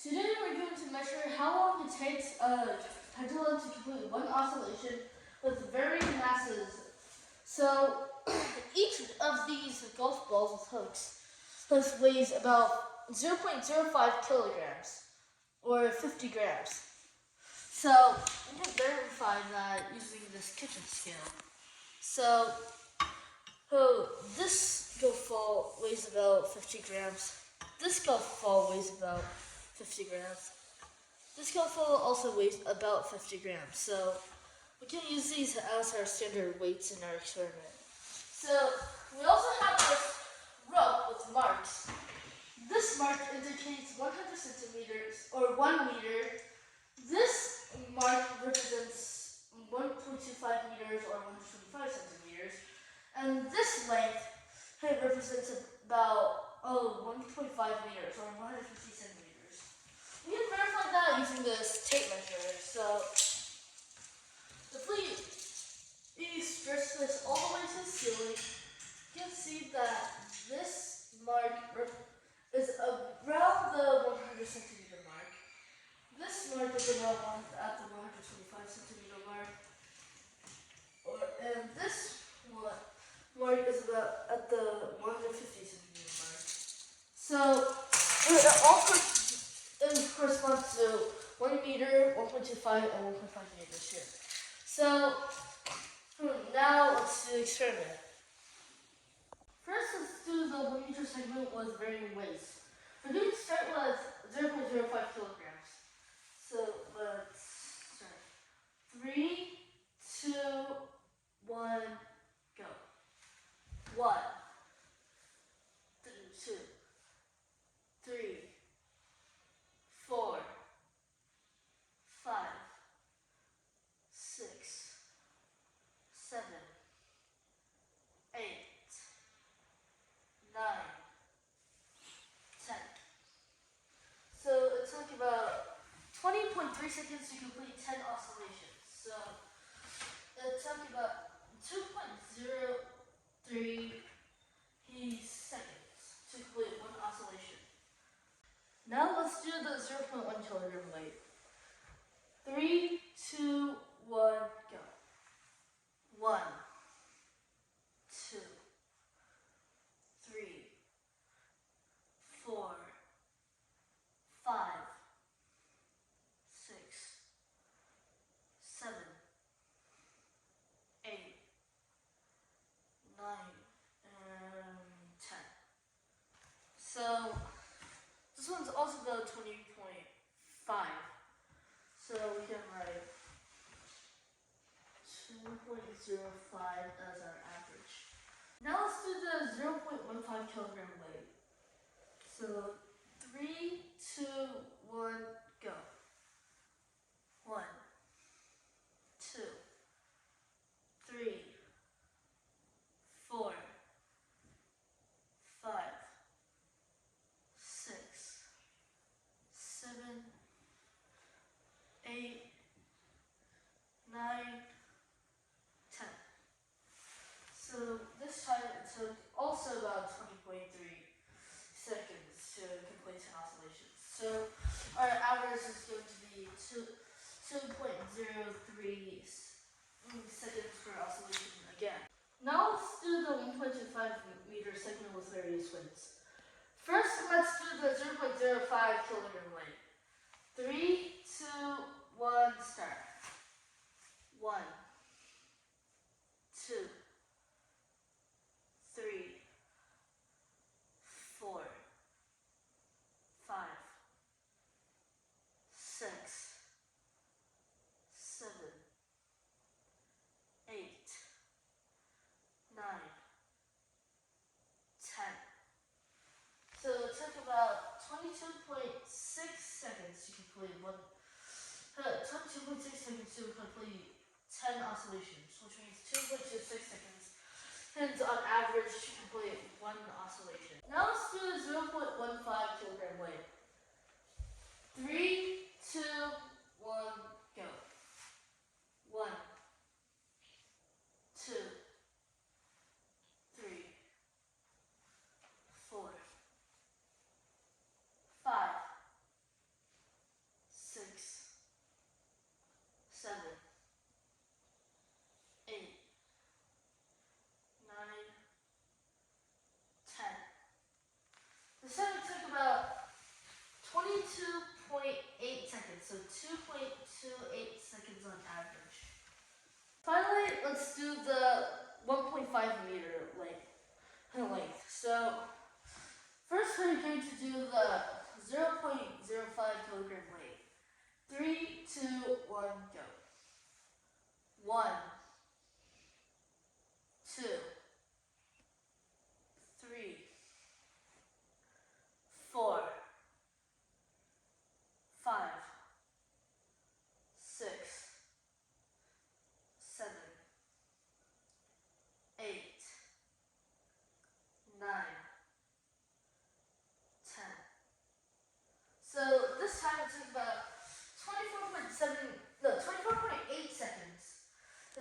Today we're going to measure how long it takes a pendulum to complete one oscillation with varying masses. So each of these golf balls with hooks weighs about 0.05 kilograms or 50 grams. So we can verify that using this kitchen scale. So this golf ball weighs about 50 grams. This golf ball weighs about 50 grams. This golf ball also weighs about 50 grams. So we can use these as our standard weights in our experiment. So we also have this rope with marks. This mark indicates 100 centimeters or 1 meter. This mark represents 1.25 meters or 125 centimeters. And this length represents about 1.5 meters or 150 centimeters. We can verify that using this tape measure. So if we stretch this all the way to the ceiling, you can see that this mark is around the 100 centimeter mark. This mark is around at the 125 centimeter mark. And this mark is about at the 150 centimeter mark. So it all corresponds to 1 meter, 1.25, and 1.5 meters here. So now let's do the experiment. First, let's do the 1 meter segment with varying weights. We're going to start with 0.05 kilograms. So let's start. 3, 2, 1, go. 1, 2, 3, 4, 5, 6, 7, 8, 9, 10. So it took about 20.3 seconds to complete 10 oscillations. So it took about 2.03 seconds to complete one oscillation. Now let's do the 0.1 kilogram weight. 3, 2, 1, go. 1, 2, 3, 4, 5, 6, 7, 8, 9, and 10. So this one's also about 20.5. So we can write 2.05 as our average. Now let's do the 0.15 kilogram weight. So 3, 2, 1, go. 1, 2, 3, 4, 5, 6, 7, 8, 9, 10. So this time it took also about 20.3 seconds to complete 10 oscillations. So our average is going to be 2.03 seconds per oscillation again. Now let's do the 1.25 meter segment with various weights. First, let's do the 0.05 kilogram weight. 3, 2, 1, start. 1, 2, 3, 4, 5, 6, 7, 8, 9, 10. So it took about 22.6 seconds to complete 10 oscillations, which means 2.26 seconds. Hence, on average, to complete one oscillation. Now let's do the 0.15 kilogram weight. 3, 2, 1, go. 1, 2, 3, 4, 5, let's do the 1.5-meter length. So first we're going to do the 0.05 kilogram weight. 3, 2, 1, go. 1, 2, 3, 4, 5, 6, 7, 8, 9, 10. So this time it took about 24.8 seconds to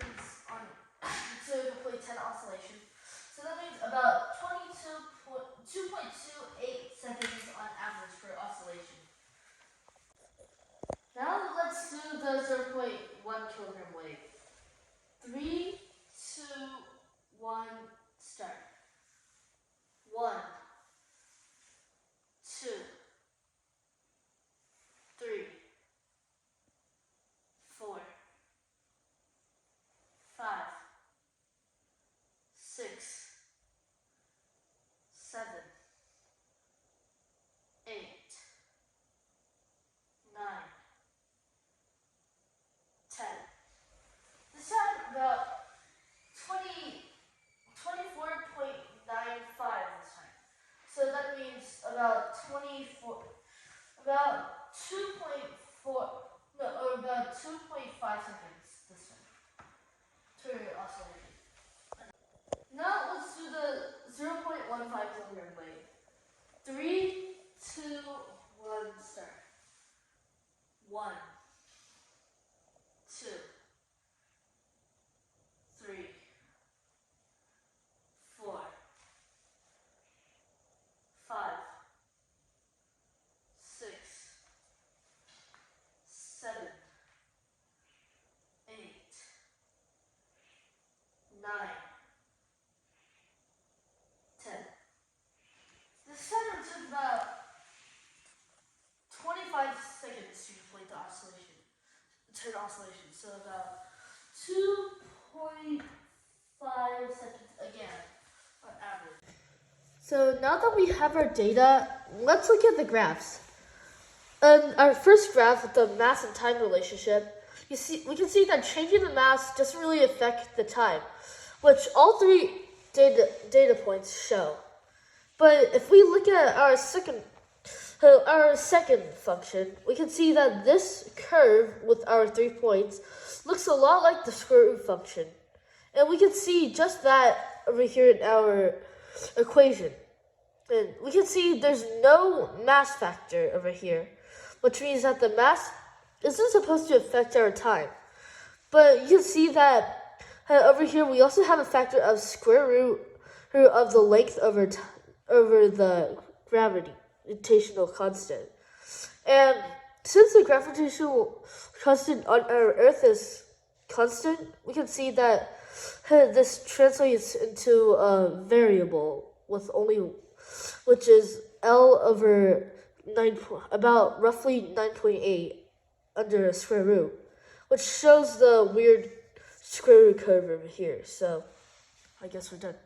complete 10 oscillations. So that means about 2.28 seconds on average per oscillation. Now let's do the 0.1 kilogram weight. 3, 2, 1, start. 1, 2, 3, 4, 5, 6, 7, 8, 9, 10. This time about 24.95 this time. So that means about 2.5 seconds this time to oscillation. Now let's do the 0.15 kilogram weight. 3, 2, 1, start. 1, 2, 3, 4, 5, 6, 7, 8, 9, 10. This timer took about 25 seconds to complete the oscillation, turn oscillation. So about 2.5 seconds again on average. So now that we have our data, let's look at the graphs. Our first graph with the mass and time relationship, we can see that changing the mass doesn't really affect the time, which all three data points show. But if we look at our second function, we can see that this curve with our 3 points looks a lot like the square root function. And we can see just that over here in our equation. And we can see there's no mass factor over here, which means that the mass isn't supposed to affect our time. But you can see that over here we also have a factor of square root of the length over the gravitational constant. And since the gravitational constant on our Earth is constant, we can see that this translates into a variable which is L over about roughly 9.8 under a square root, which shows the weird square root curve over here. So I guess we're done.